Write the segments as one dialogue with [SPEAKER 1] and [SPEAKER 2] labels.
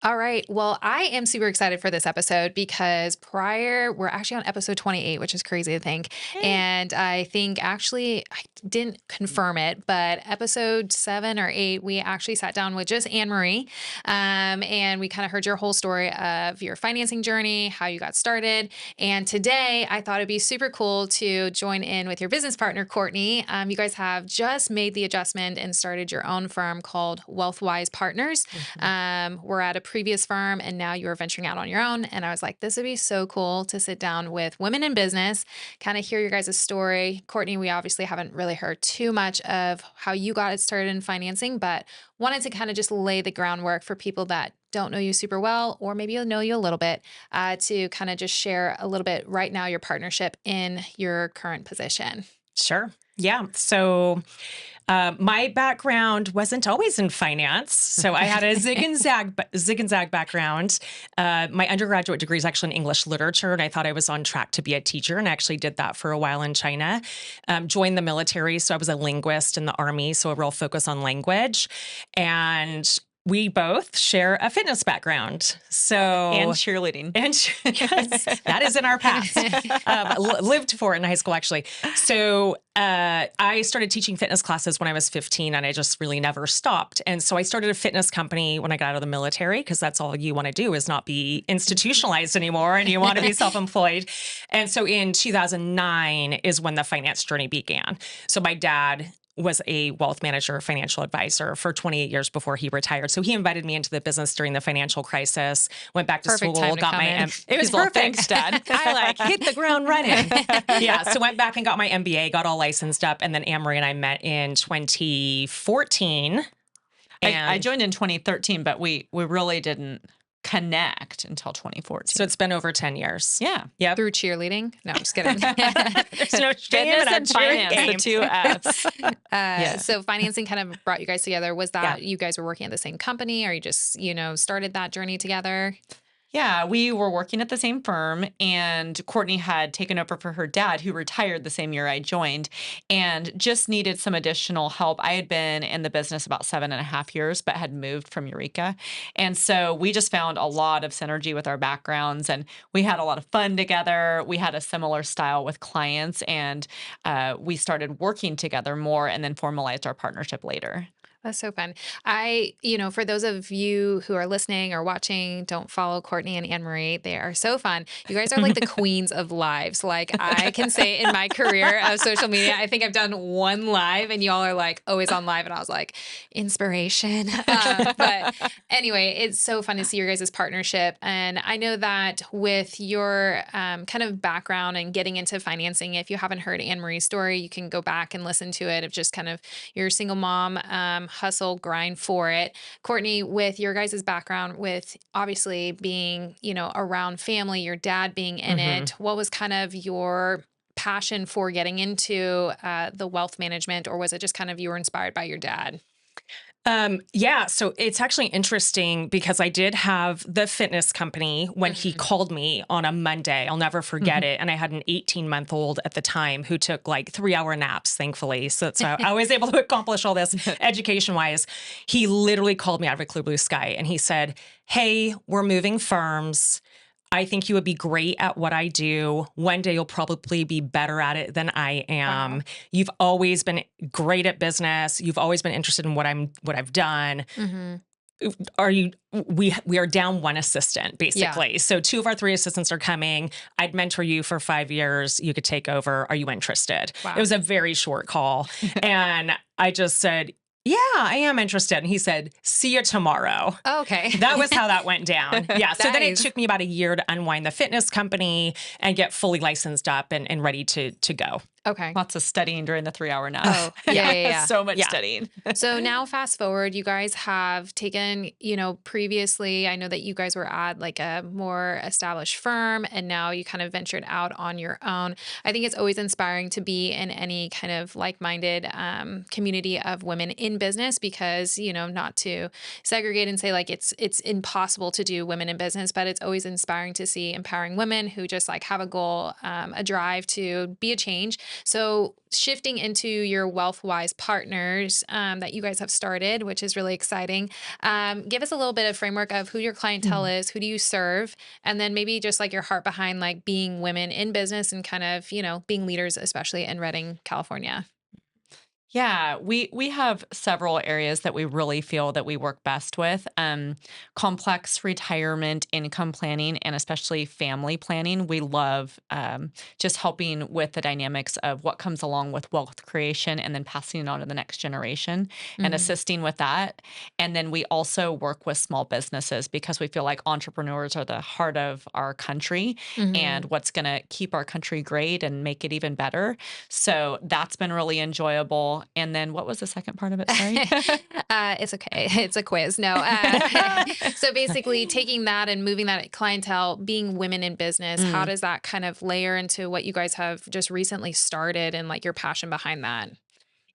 [SPEAKER 1] All right. Well, I am super excited for this episode because we're actually on episode 28, which is crazy to think.
[SPEAKER 2] Yay.
[SPEAKER 1] And I think actually, I didn't confirm it, but episode 7 or 8, we actually sat down with just Ann Marie. And we kind of heard your whole story of your financing journey, how you got started. And today I thought it'd be super cool to join in with your business partner, Courtney. You guys have just made the adjustment and started your own firm called Wealthwise Partners. We're at a previous firm and now you're venturing out on your own. And I was like, this would be so cool to sit down with women in business, kind of hear your guys' story. Courtney, we obviously haven't really heard too much of how you got it started in financing, but wanted to kind of just lay the groundwork for people that don't know you super well, or maybe you'll know you a little bit, to kind of just share a little bit right now, your partnership in your current position.
[SPEAKER 2] Sure. Yeah. So my background wasn't always in finance. So I had a zig and zag background. My undergraduate degree is actually in English literature, and I thought I was on track to be a teacher, and I actually did that for a while in China. Joined the military, so I was a linguist in the Army, so a real focus on language. And we both share a fitness background.
[SPEAKER 3] And cheerleading.
[SPEAKER 2] Yes, that is in our past. Lived for it in high school, actually. So I started teaching fitness classes when I was 15, and I just really never stopped. And so I started a fitness company when I got out of the military, because that's all you want to do is not be institutionalized anymore, and you want to be self-employed. And so in 2009 is when the finance journey began. So my dad was a wealth manager, financial advisor for 28 years before he retired. So he invited me into the business during the financial crisis, went back to
[SPEAKER 1] Perfect
[SPEAKER 2] school,
[SPEAKER 1] time to
[SPEAKER 2] got
[SPEAKER 1] come
[SPEAKER 2] my,
[SPEAKER 1] in.
[SPEAKER 2] it was perfect.
[SPEAKER 3] Thanks, Dad.
[SPEAKER 2] I hit the ground running. Yeah. So went back and got my MBA, got all licensed up. And then Ann Marie and I met in 2014.
[SPEAKER 3] I joined in 2013, but we really didn't connect until 2014.
[SPEAKER 2] So it's been over 10 years.
[SPEAKER 3] Yeah.
[SPEAKER 2] Yep.
[SPEAKER 1] Through cheerleading? No, I'm just kidding.
[SPEAKER 2] There's no shame in
[SPEAKER 3] Fitness
[SPEAKER 2] a
[SPEAKER 3] and
[SPEAKER 2] cheering
[SPEAKER 3] finance,
[SPEAKER 2] game.
[SPEAKER 3] the two F's.
[SPEAKER 1] So financing kind of brought you guys together. Was that you guys were working at the same company, or you just, started that journey together?
[SPEAKER 3] Yeah, we were working at the same firm, and Courtney had taken over for her dad, who retired the same year I joined, and just needed some additional help. I had been in the business about 7.5 years, but had moved from Eureka. And so we just found a lot of synergy with our backgrounds, and we had a lot of fun together. We had a similar style with clients, and we started working together more and then formalized our partnership later.
[SPEAKER 1] That's so fun. For those of you who are listening or watching, don't follow Courtney and Ann Marie. They are so fun. You guys are like the queens of lives. Like I can say in my career of social media, I think I've done one live and y'all are like always on live. And I was like, inspiration. But anyway, it's so fun to see your guys' partnership. And I know that with your kind of background and getting into financing, if you haven't heard Ann Marie's story, you can go back and listen to it of just kind of your single mom, hustle, grind for it. Courtney, with your guys' background, with obviously being, around family, your dad being in it, what was kind of your passion for getting into the wealth management, or was it just kind of you were inspired by your dad?
[SPEAKER 2] Yeah, so it's actually interesting because I did have the fitness company when he called me on a Monday. I'll never forget it. And I had an 18-month-old at the time who took like 3-hour naps, thankfully. So I was able to accomplish all this education-wise. He literally called me out of a clear blue sky and he said, "Hey, we're moving firms. I think you would be great at what I do. One day you'll probably be better at it than I am. Wow. You've always been great at business. You've always been interested in what I've done. We are down one assistant, basically. Yeah. So 2 of our 3 assistants are coming. I'd mentor you for 5 years. You could take over. Are you interested?" Wow. It was a very short call. And I just said, "Yeah, I am interested." And he said, "See you tomorrow."
[SPEAKER 1] Oh, okay.
[SPEAKER 2] That was how that went down. Yeah. So
[SPEAKER 1] Nice.
[SPEAKER 2] then it took me about a year to unwind the fitness company and get fully licensed up and ready to go.
[SPEAKER 1] Okay.
[SPEAKER 3] Lots of studying during the 3-hour nap.
[SPEAKER 1] Oh, yeah.
[SPEAKER 3] So much studying.
[SPEAKER 1] So now fast forward, you guys have taken, previously, I know that you guys were at like a more established firm and now you kind of ventured out on your own. I think it's always inspiring to be in any kind of like-minded community of women in business because, not to segregate and say like it's impossible to do women in business, but it's always inspiring to see empowering women who just like have a goal, a drive to be a change. So shifting into your Wealthwise Partners that you guys have started, which is really exciting. Give us a little bit of framework of who your clientele is, who do you serve, and then maybe just like your heart behind like being women in business and kind of, being leaders, especially in Redding, California.
[SPEAKER 3] Yeah, we have several areas that we really feel that we work best with. Complex retirement income planning and especially family planning. We love just helping with the dynamics of what comes along with wealth creation and then passing it on to the next generation and
[SPEAKER 1] Mhm.
[SPEAKER 3] assisting with that. And then we also work with small businesses because we feel like entrepreneurs are the heart of our country and
[SPEAKER 1] Mhm.
[SPEAKER 3] what's going to keep our country great and make it even better. So that's been really enjoyable. And then what was the second part of it? Sorry.
[SPEAKER 1] It's okay. It's a quiz. No. So basically, taking that and moving that clientele, being women in business, how
[SPEAKER 3] Mm.
[SPEAKER 1] does that kind of layer into what you guys have just recently started and like your passion behind that?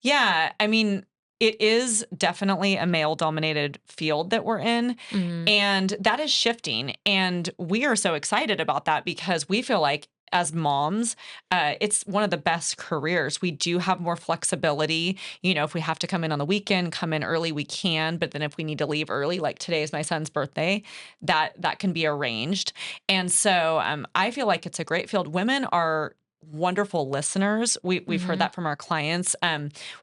[SPEAKER 3] Yeah. I mean, it is definitely a male dominated field that we're in.
[SPEAKER 1] Mhm.
[SPEAKER 3] And that is shifting. And we are so excited about that because we feel like as moms, it's one of the best careers. We do have more flexibility. If we have to come in on the weekend, come in early, we can. But then if we need to leave early, like today is my son's birthday, that can be arranged. And so I feel like it's a great field. Women are wonderful listeners. We've heard
[SPEAKER 1] Mhm.
[SPEAKER 3] that from our clients.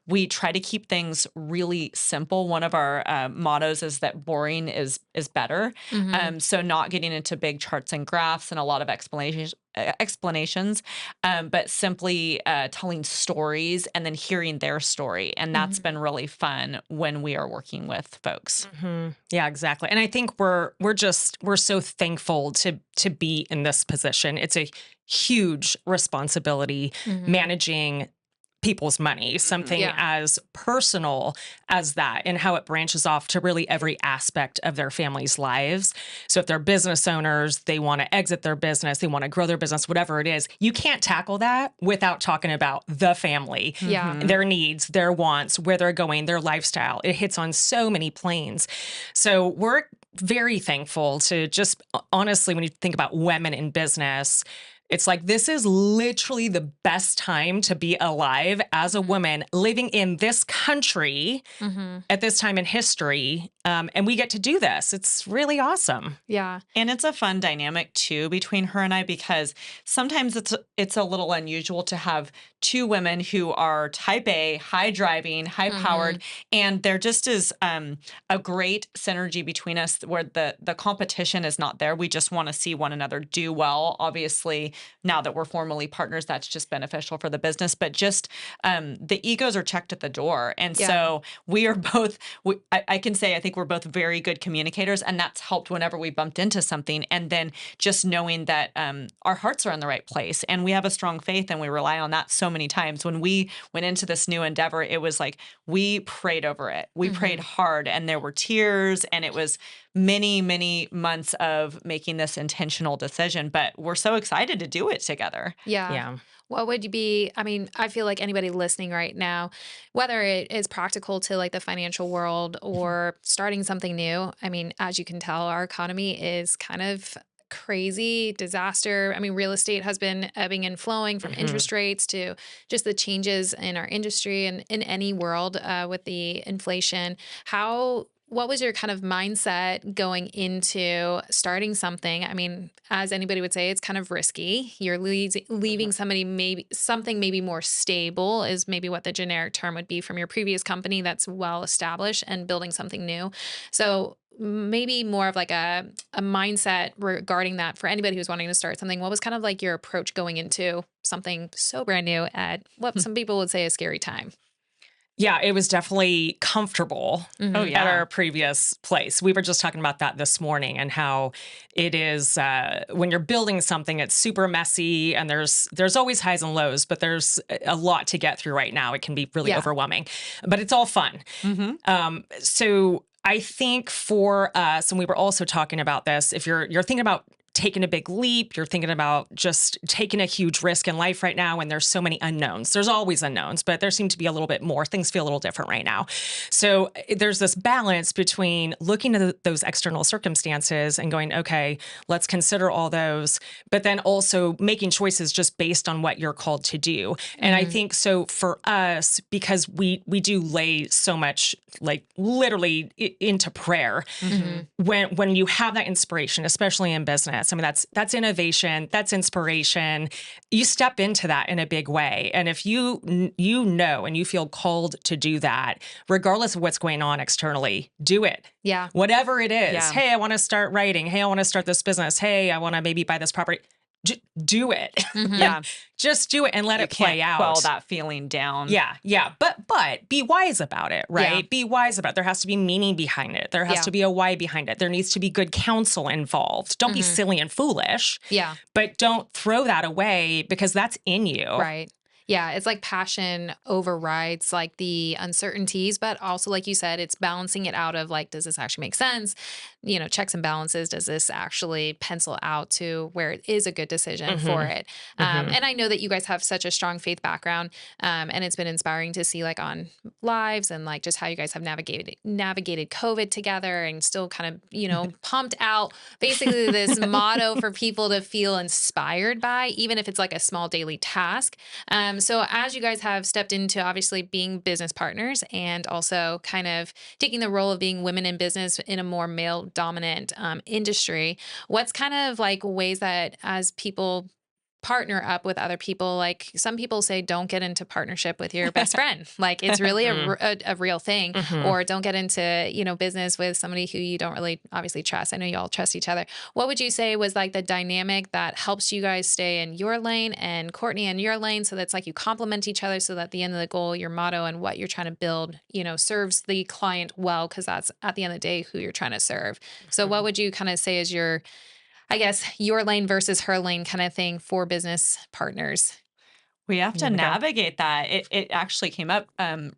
[SPEAKER 3] We try to keep things really simple. One of our mottos is that boring is better.
[SPEAKER 1] Mhm.
[SPEAKER 3] So not getting into big charts and graphs and a lot of explanations, but simply telling stories and then hearing their story. And that's
[SPEAKER 1] Mhm.
[SPEAKER 3] been really fun when we are working with folks.
[SPEAKER 2] Yeah, exactly. And I think we're so thankful to be in this position. It's a huge responsibility
[SPEAKER 1] Mhm.
[SPEAKER 2] managing people's money, something
[SPEAKER 1] Yeah.
[SPEAKER 2] as personal as that, and how it branches off to really every aspect of their family's lives. So if they're business owners, they want to exit their business, they want to grow their business, whatever it is, you can't tackle that without talking about the family,
[SPEAKER 1] Yeah.
[SPEAKER 3] Hmm.
[SPEAKER 2] their needs, their wants, where they're going, their lifestyle. It hits on so many planes. So we're very thankful to just honestly, when you think about women in business, it's like this is literally the best time to be alive as a
[SPEAKER 1] Mhm.
[SPEAKER 2] woman living in this country
[SPEAKER 1] Mhm.
[SPEAKER 2] at this time in history. And we get to do this. It's really awesome.
[SPEAKER 1] Yeah.
[SPEAKER 3] And it's a fun dynamic too between her and I because sometimes it's a little unusual to have two women who are type A, high driving, high powered,
[SPEAKER 1] Mhm.
[SPEAKER 3] and there just is a great synergy between us where the competition is not there. We just want to see one another do well. Obviously, now that we're formally partners, that's just beneficial for the business. But just the egos are checked at the door, and
[SPEAKER 1] Yeah.
[SPEAKER 3] so we are both. I can say I think we're both very good communicators, and that's helped whenever we bumped into something. And then just knowing that our hearts are in the right place, and we have a strong faith, and we rely on that so many times. When we went into this new endeavor, it was like we prayed over it. We prayed
[SPEAKER 1] Mhm.
[SPEAKER 3] hard, and there were tears, and it was many, many months of making this intentional decision. But we're so excited to do it together.
[SPEAKER 1] Yeah.
[SPEAKER 2] Yeah.
[SPEAKER 1] What would you be? I mean, I feel like anybody listening right now, whether it is practical to like the financial world or starting something new, I mean, as you can tell, our economy is kind of crazy disaster. I mean, real estate has been ebbing and flowing from
[SPEAKER 2] Mhm.
[SPEAKER 1] interest rates to just the changes in our industry and in any world with the inflation. What was your kind of mindset going into starting something? I mean, as anybody would say, it's kind of risky. You're leaving somebody maybe something maybe more stable is maybe what the generic term would be from your previous company that's well established and building something new. So maybe more of like a mindset regarding that for anybody who's wanting to start something. What was kind of like your approach going into something so brand new at what some people would say a scary time?
[SPEAKER 2] Yeah, it was definitely comfortable
[SPEAKER 3] Oh
[SPEAKER 1] Hmm.
[SPEAKER 2] at
[SPEAKER 3] yeah.
[SPEAKER 2] our previous place. We were just talking about that this morning and how it is when you're building something, it's super messy and there's always highs and lows, but there's a lot to get through right now. It can be really
[SPEAKER 1] Yeah.
[SPEAKER 2] overwhelming, but it's all fun.
[SPEAKER 3] Hmm.
[SPEAKER 2] So I think for us, and we were also talking about this, if you're thinking about taking a big leap. You're thinking about just taking a huge risk in life right now. And there's so many unknowns. There's always unknowns, but there seem to be a little bit more. Things feel a little different right now. So there's this balance between looking at those external circumstances and going, okay, let's consider all those, but then also making choices just based on what you're called to do. And I think so for us, because we do lay so much like literally into prayer, when you have that inspiration, especially in business, I mean, that's innovation, that's inspiration. You step into that in a big way. And if you know and you feel called to do that, regardless of what's going on externally, do it.
[SPEAKER 1] Yeah.
[SPEAKER 2] Whatever it is.
[SPEAKER 3] Yeah.
[SPEAKER 2] Hey, I want to start writing. Hey, I want to start this business. Hey, I want to maybe buy this property. Do it.
[SPEAKER 3] Yeah.
[SPEAKER 2] Just do it and let it play out.
[SPEAKER 3] Quell that feeling down.
[SPEAKER 2] Yeah. But be wise about it, right?
[SPEAKER 3] Yeah.
[SPEAKER 2] Be wise about it. There has to be meaning behind it. There has to be a why behind it. There needs to be good counsel involved. Don't be silly and foolish.
[SPEAKER 1] Yeah.
[SPEAKER 2] But don't throw that away because that's in you.
[SPEAKER 1] Right. Yeah, it's like passion overrides like the uncertainties, but also like you said, it's balancing it out of like, does this actually make sense? You know, checks and balances. Does this actually pencil out to where it is a good decision for it? And I know that you guys have such a strong faith background, and it's been inspiring to see like on lives and like just how you guys have navigated COVID together and still kind of, you know, pumped out basically this motto for people to feel inspired by, even if it's like a small daily task. So as you guys have stepped into obviously being business partners and also kind of taking the role of being women in business in a more male dominant industry, what's kind of like ways that as people partner up with other people, like some people say don't get into partnership with your best friend, like it's really a real thing, or don't get into, you know, business with somebody who you don't really obviously trust. I know you all trust each other. What would you say was like the dynamic that helps you guys stay in your lane and Courtney in your lane, so that's like you complement each other so that at the end of the goal, your motto and what you're trying to build, you know, serves the client well, because that's at the end of the day who you're trying to serve. So what would you kind of say is your, I guess, your lane versus her lane kind of thing for business partners?
[SPEAKER 3] We have to navigate that. It actually came up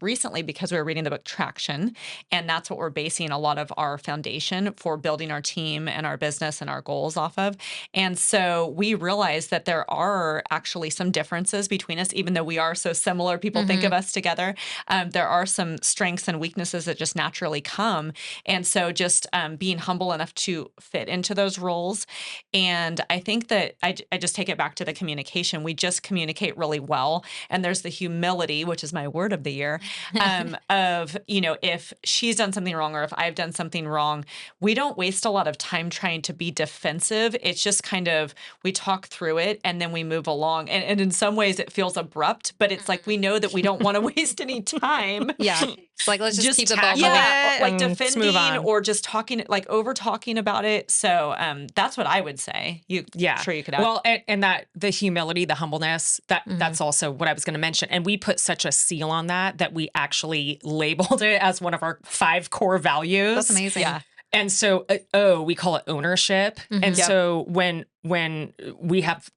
[SPEAKER 3] recently because we were reading the book Traction, and that's what we're basing a lot of our foundation for building our team and our business and our goals off of. And so we realized that there are actually some differences between us, even though we are so similar. People think of us together. There are some strengths and weaknesses that just naturally come. And so just being humble enough to fit into those roles. And I think that I just take it back to the communication. We just communicate really well. And there's the humility, which is my word of the year, of, you know, if she's done something wrong or if I've done something wrong, we don't waste a lot of time trying to be defensive. It's just kind of, we talk through it and then we move along. And in some ways it feels abrupt, but it's like, we know that we don't want to waste any time.
[SPEAKER 1] Yeah. It's like, let's just keep the ball moving.
[SPEAKER 3] Yeah, like defending or just talking, like over talking about it. So that's what I would say. I'm sure you could add.
[SPEAKER 2] Well, and that the humility, the humbleness, that's also what I was going to mention. And we put such a seal on that we actually labeled it as one of our 5 core values.
[SPEAKER 1] That's amazing.
[SPEAKER 3] Yeah.
[SPEAKER 2] And so, we call it ownership. And so when we have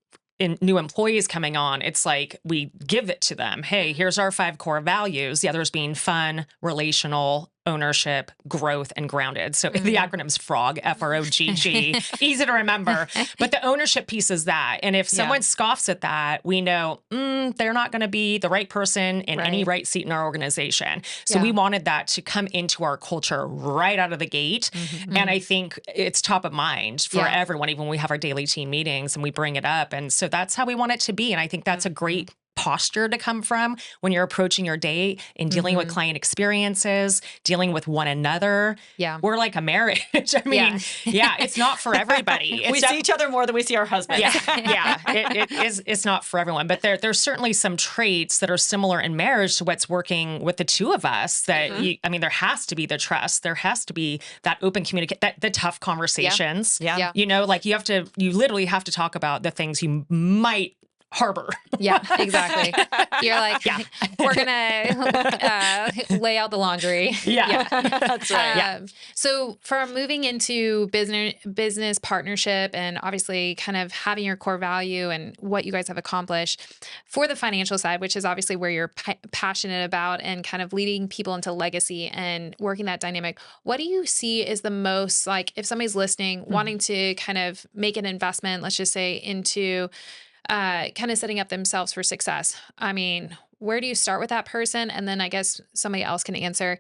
[SPEAKER 2] new employees coming on, it's like we give it to them. Hey, here's our 5 core values. The others being fun, relational, ownership, growth, and grounded. So the acronym's FROG, F-R-O-G-G, easy to remember. But the ownership piece is that. And if someone scoffs at that, we know they're not going to be the right person in any right seat in our organization. So we wanted that to come into our culture right out of the gate. And I think it's top of mind for everyone, even when we have our daily team meetings and we bring it up. And so that's how we want it to be. And I think that's a great posture to come from when you're approaching your day and dealing with client experiences, dealing with one another.
[SPEAKER 1] Yeah.
[SPEAKER 2] We're like a marriage. I mean, it's not for everybody.
[SPEAKER 3] We see each other more than we see our husbands.
[SPEAKER 2] It's not for everyone. But there's certainly some traits that are similar in marriage to what's working with the two of us that, there has to be the trust. There has to be that open communication, the tough conversations.
[SPEAKER 3] Yeah.
[SPEAKER 2] You know, like you literally have to talk about the things you might harbor.
[SPEAKER 1] Yeah, exactly. You're like,
[SPEAKER 2] Yeah.
[SPEAKER 1] we're gonna lay out the laundry.
[SPEAKER 2] Yeah.
[SPEAKER 3] That's right.
[SPEAKER 2] Yeah.
[SPEAKER 1] So from moving into business partnership and obviously kind of having your core value and what you guys have accomplished for the financial side, which is obviously where you're passionate about and kind of leading people into legacy and working that dynamic. What do you see is the most like if somebody's listening, wanting to kind of make an investment, let's just say into kind of setting up themselves for success. I mean, where do you start with that person? And then I guess somebody else can answer.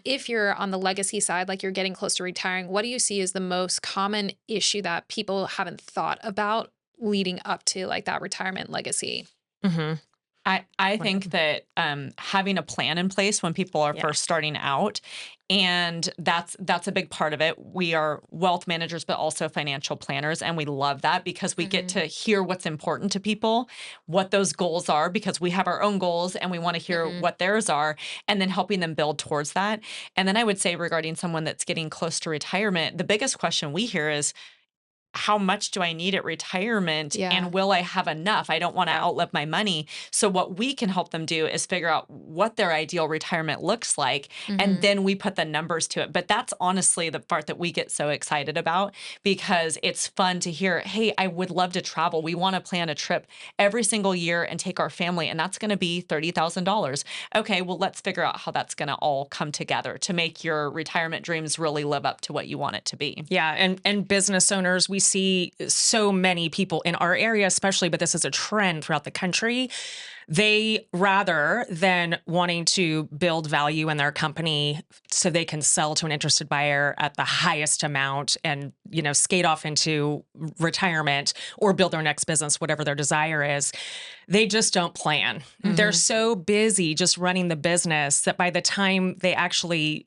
[SPEAKER 1] If you're on the legacy side, like you're getting close to retiring, what do you see as the most common issue that people haven't thought about leading up to like that retirement legacy?
[SPEAKER 2] Mm-hmm.
[SPEAKER 3] I think that having a plan in place when people are
[SPEAKER 2] Yeah.
[SPEAKER 3] first starting out, and that's a big part of it. We are wealth managers, but also financial planners, and we love that because we get to hear what's important to people, what those goals are, because we have our own goals and we want to hear what theirs are, and then helping them build towards that. And then I would say regarding someone that's getting close to retirement, the biggest question we hear is, how much do I need at retirement
[SPEAKER 1] Yeah.
[SPEAKER 3] and will I have enough? I don't want to outlive my money. So what we can help them do is figure out what their ideal retirement looks like and then we put the numbers to it. But that's honestly the part that we get so excited about because it's fun to hear, hey, I would love to travel. We want to plan a trip every single year and take our family and that's going to be $30,000. Okay, well let's figure out how that's going to all come together to make your retirement dreams really live up to what you want it to be.
[SPEAKER 2] Yeah, and business owners, we see so many people in our area, especially, but this is a trend throughout the country. They rather than wanting to build value in their company so they can sell to an interested buyer at the highest amount and, skate off into retirement or build their next business, whatever their desire is, they just don't plan. They're so busy just running the business that by the time they actually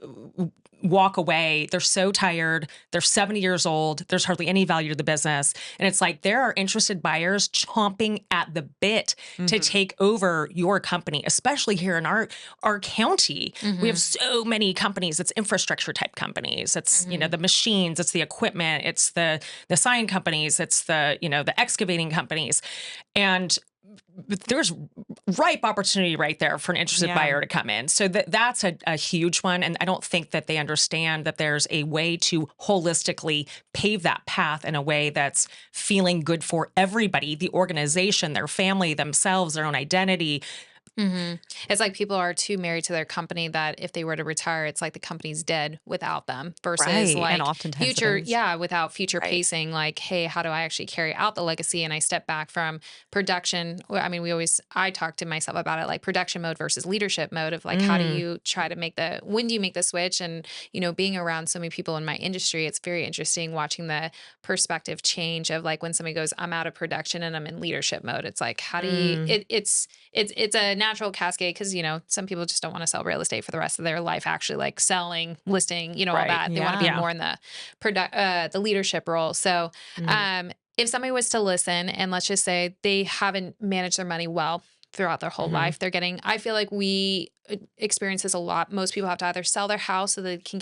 [SPEAKER 2] walk away, they're so tired, they're 70 years old, there's hardly any value to the business. And it's like there are interested buyers chomping at the bit to take over your company, especially here in our county. We have so many companies. It's infrastructure type companies. It's, the machines, it's the equipment, it's the sign companies, it's the excavating companies. And there's ripe opportunity right there for an interested buyer to come in. So that's a huge one. And I don't think that they understand that there's a way to holistically pave that path in a way that's feeling good for everybody, the organization, their family, themselves, their own identity.
[SPEAKER 1] It's like people are too married to their company that if they were to retire, it's like the company's dead without them versus
[SPEAKER 3] Right.
[SPEAKER 1] like
[SPEAKER 3] And oftentimes it
[SPEAKER 1] future,
[SPEAKER 3] is.
[SPEAKER 1] without future pacing, like, hey, how do I actually carry out the legacy? And I step back from production. Well, I mean, I talk to myself about it like production mode versus leadership mode of like, how do you try to when do you make the switch? And, being around so many people in my industry, it's very interesting watching the perspective change of like when somebody goes, I'm out of production and I'm in leadership mode. It's like, how do you, it's a natural cascade because, some people just don't want to sell real estate for the rest of their life, actually like selling, listing, all that. They want to be more in the leadership role. So if somebody was to listen and let's just say they haven't managed their money well throughout their whole life, I feel like we experience this a lot. Most people have to either sell their house so they can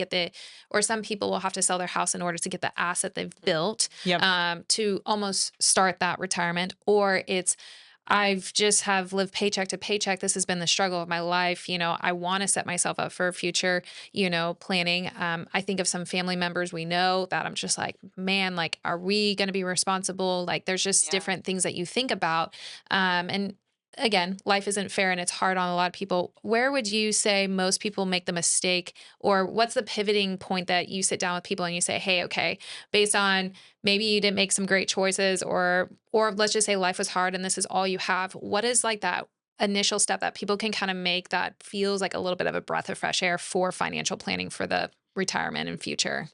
[SPEAKER 1] or some people will have to sell their house in order to get the asset they've built to almost start that retirement, or it's I've just have lived paycheck to paycheck. This has been the struggle of my life. I want to set myself up for future, planning. I think of some family members we know that I'm just like, man, like, are we going to be responsible? Like, there's just different things that you think about. And again, life isn't fair and it's hard on a lot of people. Where would you say most people make the mistake, or what's the pivoting point that you sit down with people and you say, hey, okay, based on maybe you didn't make some great choices, or let's just say life was hard and this is all you have. What is like that initial step that people can kind of make that feels like a little bit of a breath of fresh air for financial planning for the retirement and future?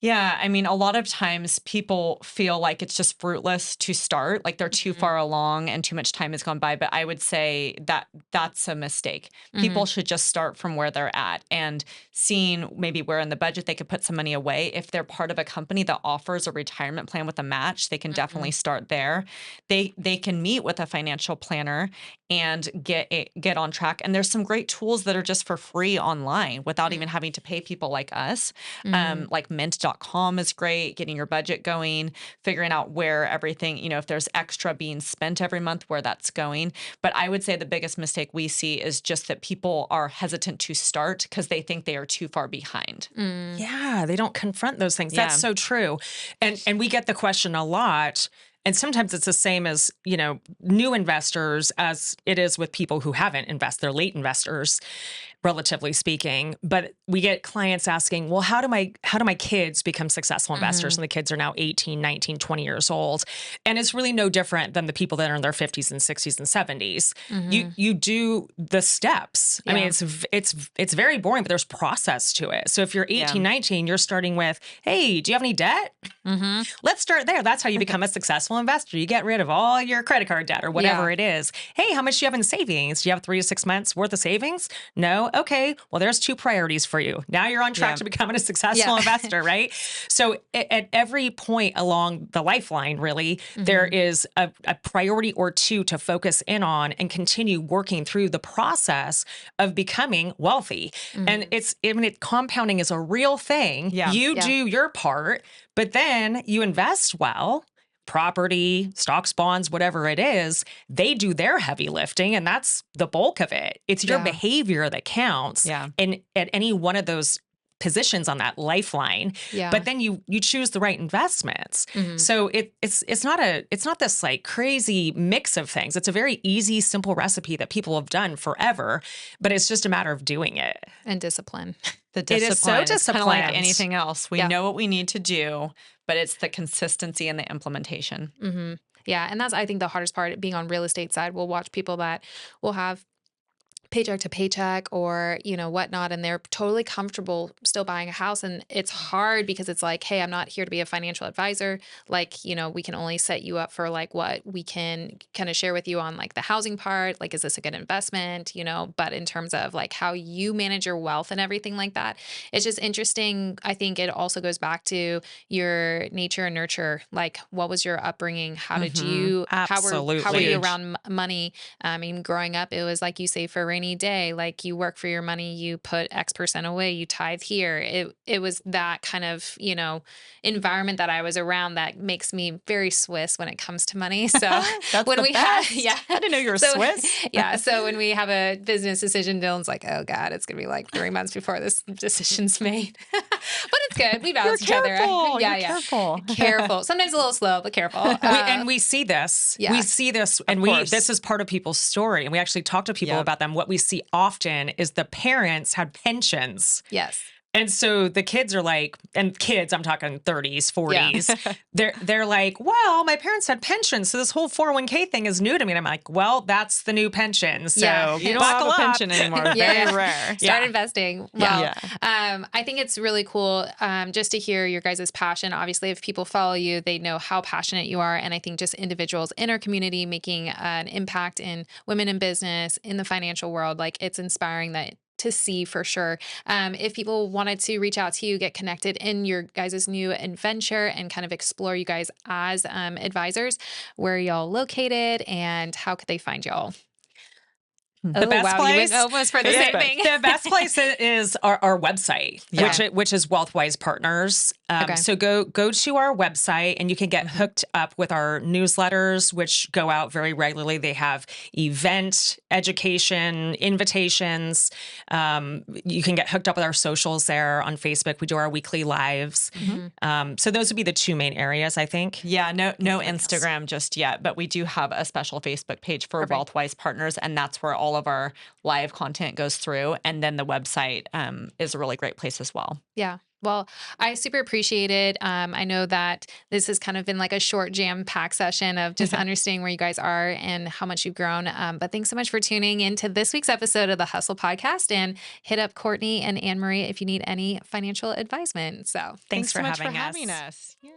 [SPEAKER 3] Yeah, I mean, a lot of times people feel like it's just fruitless to start, like they're too far along and too much time has gone by. But I would say that that's a mistake. People should just start from where they're at and seeing maybe where in the budget they could put some money away. If they're part of a company that offers a retirement plan with a match, they can definitely start there. They can meet with a financial planner and get on track. And there's some great tools that are just for free online without even having to pay people like us. Like mint.com is great, getting your budget going, figuring out where everything, if there's extra being spent every month, where that's going. But I would say the biggest mistake we see is just that people are hesitant to start because they think they are too far behind.
[SPEAKER 2] Yeah, they don't confront those things.
[SPEAKER 3] Yeah.
[SPEAKER 2] That's so true. And we get the question a lot. And sometimes it's the same as, new investors as it is with people who haven't invested. They're late investors, relatively speaking. But we get clients asking, well, how do my kids become successful investors? And the kids are now 18, 19, 20 years old. And it's really no different than the people that are in their 50s and 60s and 70s. You do the steps. I mean, it's very boring, but there's process to it. So if you're 18, 19, you're starting with, hey, do you have any debt? Let's start there. That's how you become a successful investor. You get rid of all your credit card debt or whatever it is. Hey, how much do you have in savings? Do you have 3 to 6 months worth of savings? No? Okay. Well, there's 2 priorities for you. Now you're on track to becoming a successful investor, right? So at every point along the lifeline, really, there is a priority or 2 to focus in on and continue working through the process of becoming wealthy. And compounding is a real thing. You do your part, but then you invest well. Property, stocks, bonds, whatever it is, they do their heavy lifting, and that's the bulk of it. It's your behavior that counts. And at any one of those positions on that lifeline, but then you choose the right investments. So it's not this like crazy mix of things. It's a very easy, simple recipe that people have done forever, but it's just a matter of doing it.
[SPEAKER 1] And discipline.
[SPEAKER 3] The discipline.
[SPEAKER 2] It is so disciplined.
[SPEAKER 3] Kind of like anything else. We know what we need to do, but it's the consistency and the implementation.
[SPEAKER 1] Yeah. And that's, I think, the hardest part being on real estate side. We'll watch people that will have paycheck to paycheck or, whatnot. And they're totally comfortable still buying a house. And it's hard because it's like, hey, I'm not here to be a financial advisor. Like, we can only set you up for like what we can kind of share with you on like the housing part. Like, is this a good investment? But in terms of like how you manage your wealth and everything like that, it's just interesting. I think it also goes back to your nature and nurture. Like, what was your upbringing? How did you, how were you around money? I mean, growing up, it was like you save for a rainy day, like you work for your money, you put X% away, you tithe here. It was that kind of, environment that I was around that makes me very Swiss when it comes to money. So
[SPEAKER 3] That's
[SPEAKER 1] when
[SPEAKER 3] the
[SPEAKER 1] we
[SPEAKER 3] best.
[SPEAKER 1] have,
[SPEAKER 3] I didn't know you were Swiss.
[SPEAKER 1] So when we have a business decision, Dylan's like, oh God, it's going to be like 3 months before this decision's made. But it's good. We balance each other. Careful. Sometimes a little slow, but careful.
[SPEAKER 2] And we see this.
[SPEAKER 1] Yeah.
[SPEAKER 2] We see this, and this is part of people's story. And we actually talk to people about them. What we see often is the parents had pensions.
[SPEAKER 1] Yes.
[SPEAKER 2] And so the kids are like, and kids, I'm talking 30s, 40s, they're like, well, my parents had pensions, so this whole 401k thing is new to me. And I'm like, well, that's the new pension. So
[SPEAKER 3] you don't have a pension anymore. Very rare.
[SPEAKER 1] Start investing. Well, I think it's really cool just to hear your guys' passion. Obviously, if people follow you, they know how passionate you are. And I think just individuals in our community making an impact in women in business, in the financial world, like it's inspiring to see for sure. If people wanted to reach out to you, get connected in your guys' new adventure and kind of explore you guys as advisors, where are y'all located and how could they find y'all?
[SPEAKER 2] The best place,
[SPEAKER 1] you went almost for the same thing.
[SPEAKER 2] The best place is our website, which is Wealthwise Partners. So go to our website and you can get hooked up with our newsletters, which go out very regularly. They have event, education, invitations. You can get hooked up with our socials there on Facebook. We do our weekly lives. So those would be the 2 main areas, I think.
[SPEAKER 3] Yeah, no Instagram just yet, but we do have a special Facebook page for Wealthwise Partners, and that's where all of our live content goes through. And then the website is a really great place as well.
[SPEAKER 1] Yeah. Well, I super appreciate it. I know that this has kind of been like a short jam-packed session of just understanding where you guys are and how much you've grown. But thanks so much for tuning into this week's episode of the Hustle Podcast, and hit up Courtney and Ann Marie if you need any financial advisement. So
[SPEAKER 2] thanks
[SPEAKER 3] so
[SPEAKER 2] for
[SPEAKER 3] much
[SPEAKER 2] having
[SPEAKER 3] for
[SPEAKER 2] us.
[SPEAKER 3] having us. Yeah.